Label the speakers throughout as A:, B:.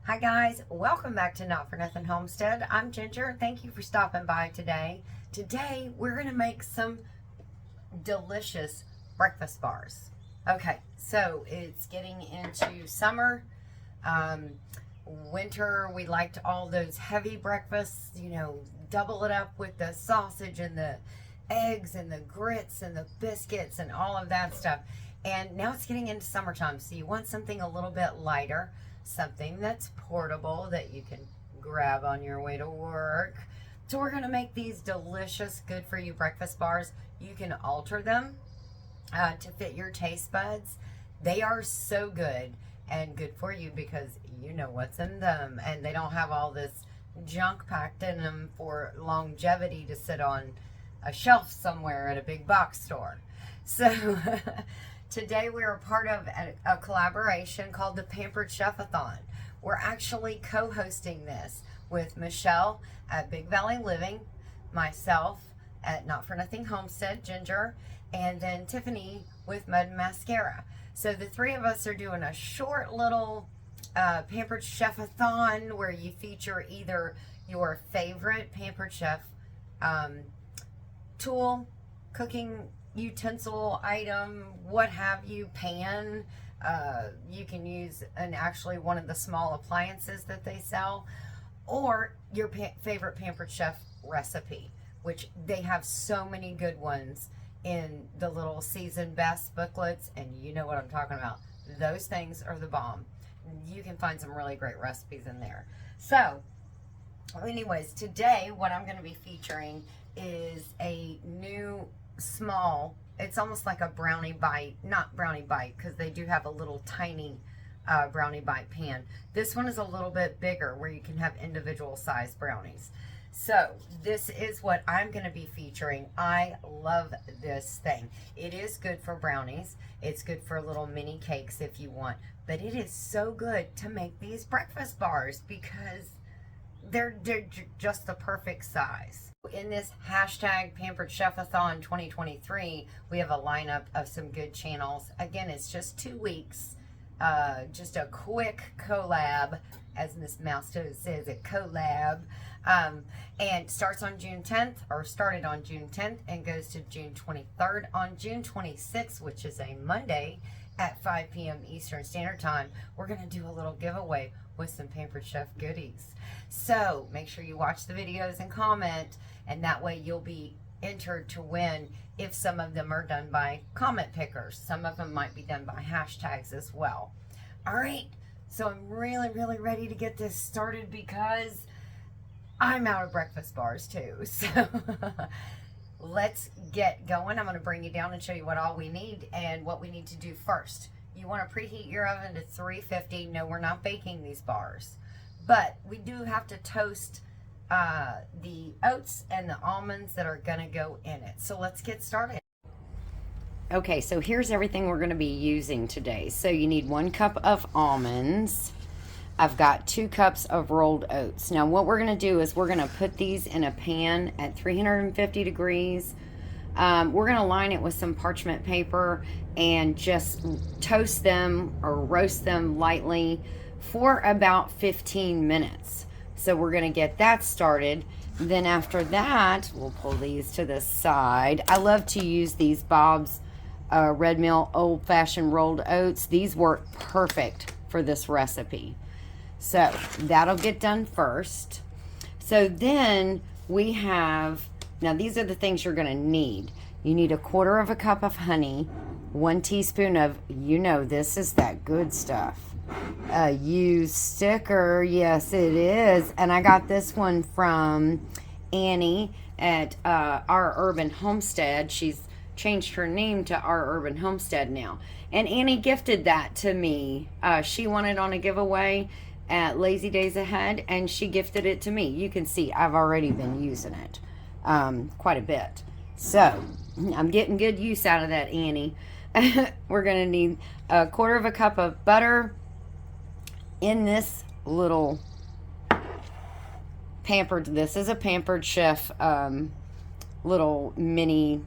A: Hi guys, welcome back to Not For Nothing Homestead. I'm Ginger. Thank you for stopping by today. Today we're going to make some delicious breakfast bars. Okay, so it's getting into summer. Winter, we liked all those heavy breakfasts, double it up with the sausage and the eggs and the grits and the biscuits and all of that stuff. And now it's getting into summertime, so you want something a little bit lighter, something that's portable that you can grab on your way to work. So we're going to make these delicious, good for you breakfast bars. You can alter them to fit your taste buds. They are so good and good for you because you know what's in them, and they don't have all this junk packed in them for longevity to sit on a shelf somewhere at a big box store. So today we're a part of a collaboration called the Pampered Chef-a-thon. We're actually co-hosting this with Michelle at Big Valley Living, myself at Not For Nothing Homestead, Ginger, and then Tiffany with Mud and Mascara. So the three of us are doing a short little Pampered Chef-a-thon where you feature either your favorite Pampered Chef tool, cooking utensil item, what have you, pan. You can use actually one of the small appliances that they sell, or your favorite Pampered Chef recipe, which they have so many good ones in the little season best booklets, and you know what I'm talking about. Those things are the bomb. You can find some really great recipes in there. So anyways, today what I'm going to be featuring is a new small, it's almost like a brownie bite, not brownie bite because they do have a little tiny brownie bite pan. This one is a little bit bigger where you can have individual size brownies. So this is what I'm going to be featuring. I love this thing. It is good for brownies. It's good for little mini cakes if you want, but it is so good to make these breakfast bars because they're just the perfect size. In this hashtag Pampered Chef-a-thon 2023, we have a lineup of some good channels. Again, it's just 2 weeks, just a quick collab, as Miss Mouse says, a collab, and starts on June 10th, or started on June 10th and goes to June 23rd. On June 26th, which is a Monday at 5 p.m. Eastern Standard Time, we're going to do a little giveaway with some Pampered Chef goodies. So make sure you watch the videos and comment, and that way you'll be entered to win if some of them are done by comment pickers. Some of them might be done by hashtags as well. All right, so I'm really, really ready to get this started because I'm out of breakfast bars too. So let's get going. I'm going to bring you down and show you what all we need and what we need to do first. You want to preheat your oven to 350. No, we're not baking these bars, but we do have to toast the oats and the almonds that are going to go in it. So let's get started. Okay, so here's everything we're going to be using today. So you need 1 cup of almonds. I've got 2 cups of rolled oats. Now what we're going to do is we're going to put these in a pan at 350 degrees. We're going to line it with some parchment paper and just toast them or roast them lightly for about 15 minutes. So we're going to get that started. Then after that, we'll pull these to the side. I love to use these Bob's Red Mill old-fashioned rolled oats. These work perfect for this recipe. So that'll get done first. So then we have, now these are the things you're going to need. You need 1/4 cup of honey, 1 teaspoon of, this is that good stuff. A used sticker, yes it is. And I got this one from Annie at Our Urban Homestead. She's changed her name to Our Urban Homestead now. And Annie gifted that to me. She won it on a giveaway at Lazy Days Ahead, and she gifted it to me. You can see I've already been using it quite a bit. So I'm getting good use out of that, Annie. We're going to need 1/4 cup of butter in this little Pampered. This is a Pampered Chef little mini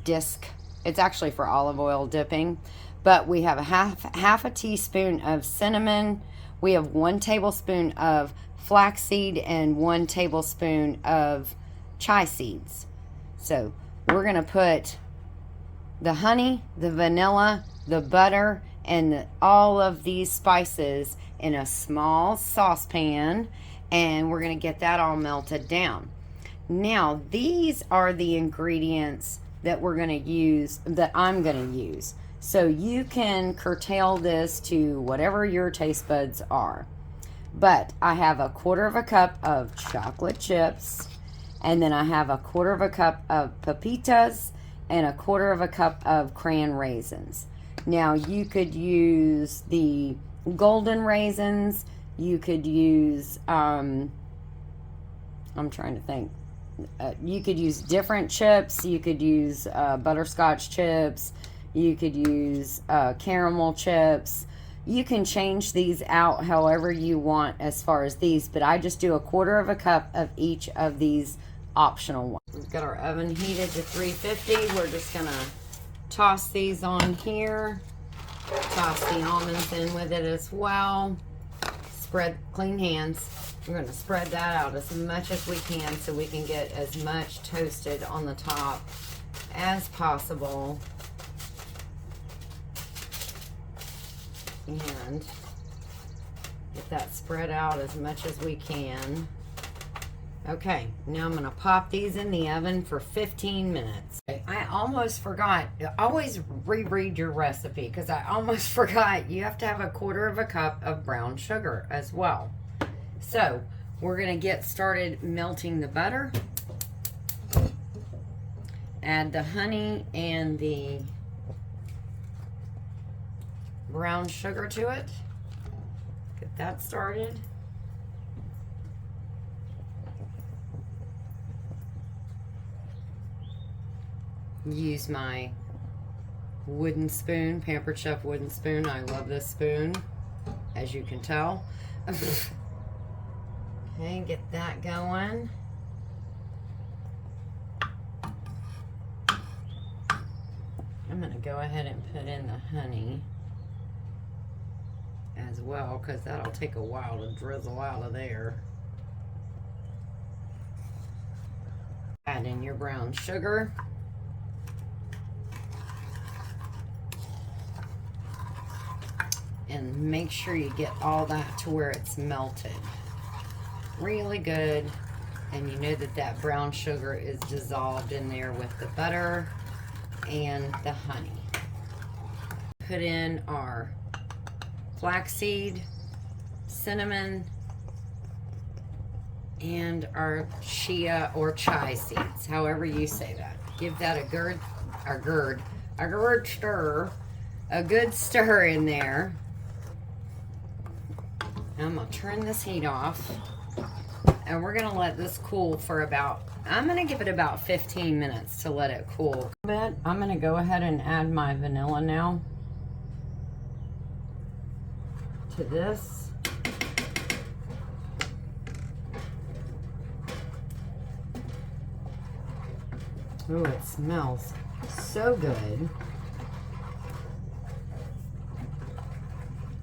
A: disc. It's actually for olive oil dipping. But we have half a teaspoon of cinnamon, we have 1 tablespoon of flaxseed and 1 tablespoon of chia seeds. So we're going to put the honey, the vanilla, the butter, and all of these spices in a small saucepan, and we're going to get that all melted down. Now, these are the ingredients that we're going to use, that I'm going to use. So you can curtail this to whatever your taste buds are. But I have 1/4 cup of chocolate chips, and then I have 1/4 cup of pepitas, and 1/4 cup of crayon raisins. Now, you could use the golden raisins. You could use, I'm trying to think. You could use different chips. You could use butterscotch chips. You could use caramel chips. You can change these out however you want as far as these, but I just do 1/4 cup of each of these optional ones. We've got our oven heated to 350. We're just gonna toss these on here. Toss the almonds in with it as well. Spread, clean hands. We're gonna spread that out as much as we can so we can get as much toasted on the top as possible. And get that spread out as much as we can. Okay, now I'm gonna pop these in the oven for 15 minutes. I almost forgot, always reread your recipe, because I almost forgot you have to have 1/4 cup of brown sugar as well. So we're gonna get started melting the butter. Add the honey and the brown sugar to it. Get that started. Use my wooden spoon, Pampered Chef wooden spoon. I love this spoon, as you can tell. Okay, get that going. I'm gonna go ahead and put in the honey as well, because that'll take a while to drizzle out of there. Add in your brown sugar. And make sure you get all that to where it's melted really good, and you know that that brown sugar is dissolved in there with the butter and the honey. Put in our flaxseed, cinnamon, and our chia or chai seeds, however you say that. Give that a good stir in there. I'm gonna turn this heat off, and we're gonna let this cool for about, I'm gonna give it about 15 minutes to let it cool a bit. I'm gonna go ahead and add my vanilla now to this. Oh, it smells so good.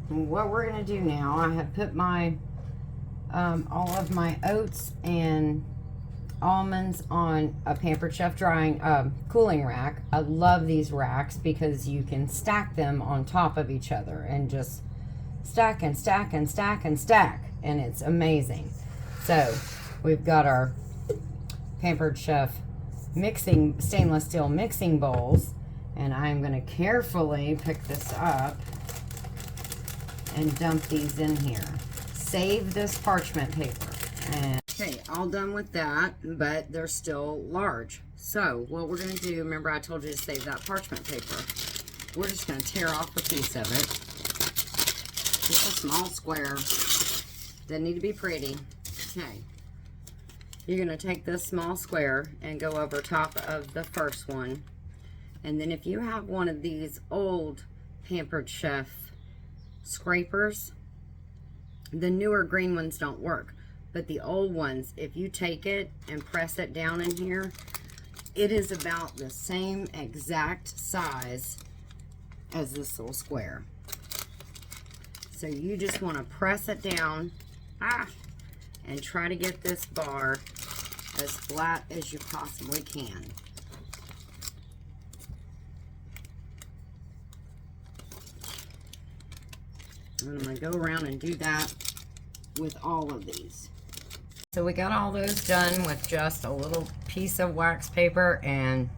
A: What we're going to do now, I have put my all of my oats and almonds on a Pampered Chef drying cooling rack. I love these racks because you can stack them on top of each other and just stack and stack and stack and stack, and it's amazing. So we've got our Pampered Chef mixing stainless steel mixing bowls, and I'm going to carefully pick this up and dump these in here. Save this parchment paper. And okay, all done with that, but they're still large. So what we're gonna do, remember I told you to save that parchment paper. We're just gonna tear off a piece of it. Just a small square. Doesn't need to be pretty. Okay. You're gonna take this small square and go over top of the first one. And then if you have one of these old Pampered Chef scrapers, the newer green ones don't work, but the old ones, if you take it and press it down in here, it is about the same exact size as this little square. So you just want to press it down and try to get this bar as flat as you possibly can. And I'm going to go around and do that with all of these. So we got all those done with just a little piece of wax paper and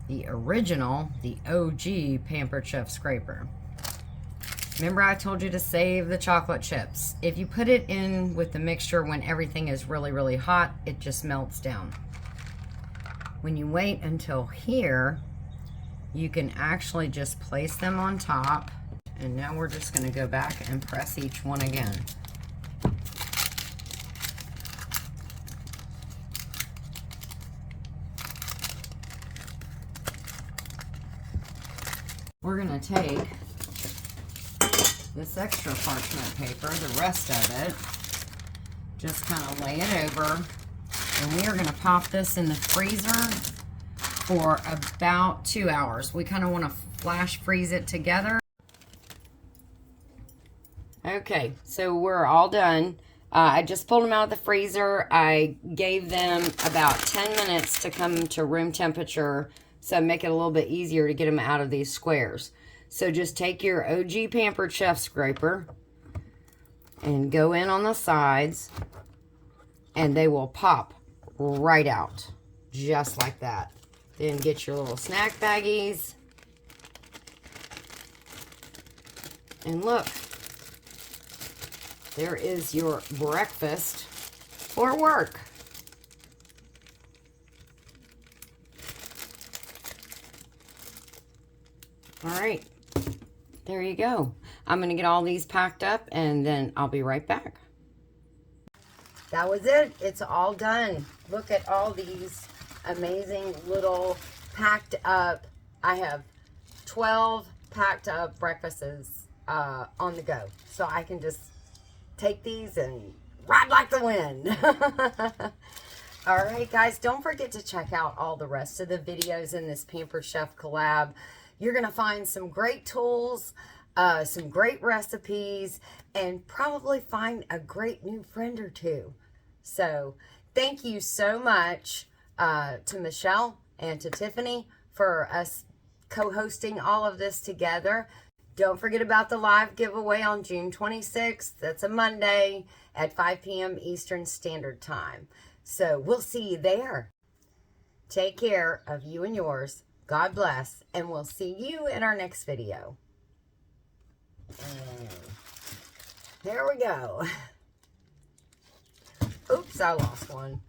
A: the original, the OG Pampered Chef scraper. Remember I told you to save the chocolate chips. If you put it in with the mixture when everything is really, really hot, it just melts down. When you wait until here, you can actually just place them on top. And now we're just going to go back and press each one again. We're going to take this extra parchment paper, the rest of it, just kind of lay it over, and we are going to pop this in the freezer for about 2 hours. We kind of want to flash freeze it together. Okay, so we're all done. I just pulled them out of the freezer. I gave them about 10 minutes to come to room temperature, so make it a little bit easier to get them out of these squares. So just take your OG Pampered Chef scraper and go in on the sides, and they will pop right out, just like that. Then get your little snack baggies, and look, there is your breakfast for work. All right, there you go. I'm going to get all these packed up, and then I'll be right back. That was it. It's all done. Look at all these amazing little packed up. I have 12 packed up breakfasts on the go. So I can just take these and ride like the wind. All right, guys, don't forget to check out all the rest of the videos in this Pampered Chef collab. You're going to find some great tools, some great recipes, and probably find a great new friend or two. So thank you so much to Michelle and to Tiffany for us co-hosting all of this together. Don't forget about the live giveaway on June 26th. That's a Monday at 5 p.m. Eastern Standard Time. So we'll see you there. Take care of you and yours. God bless, and we'll see you in our next video. And there we go. Oops, I lost one.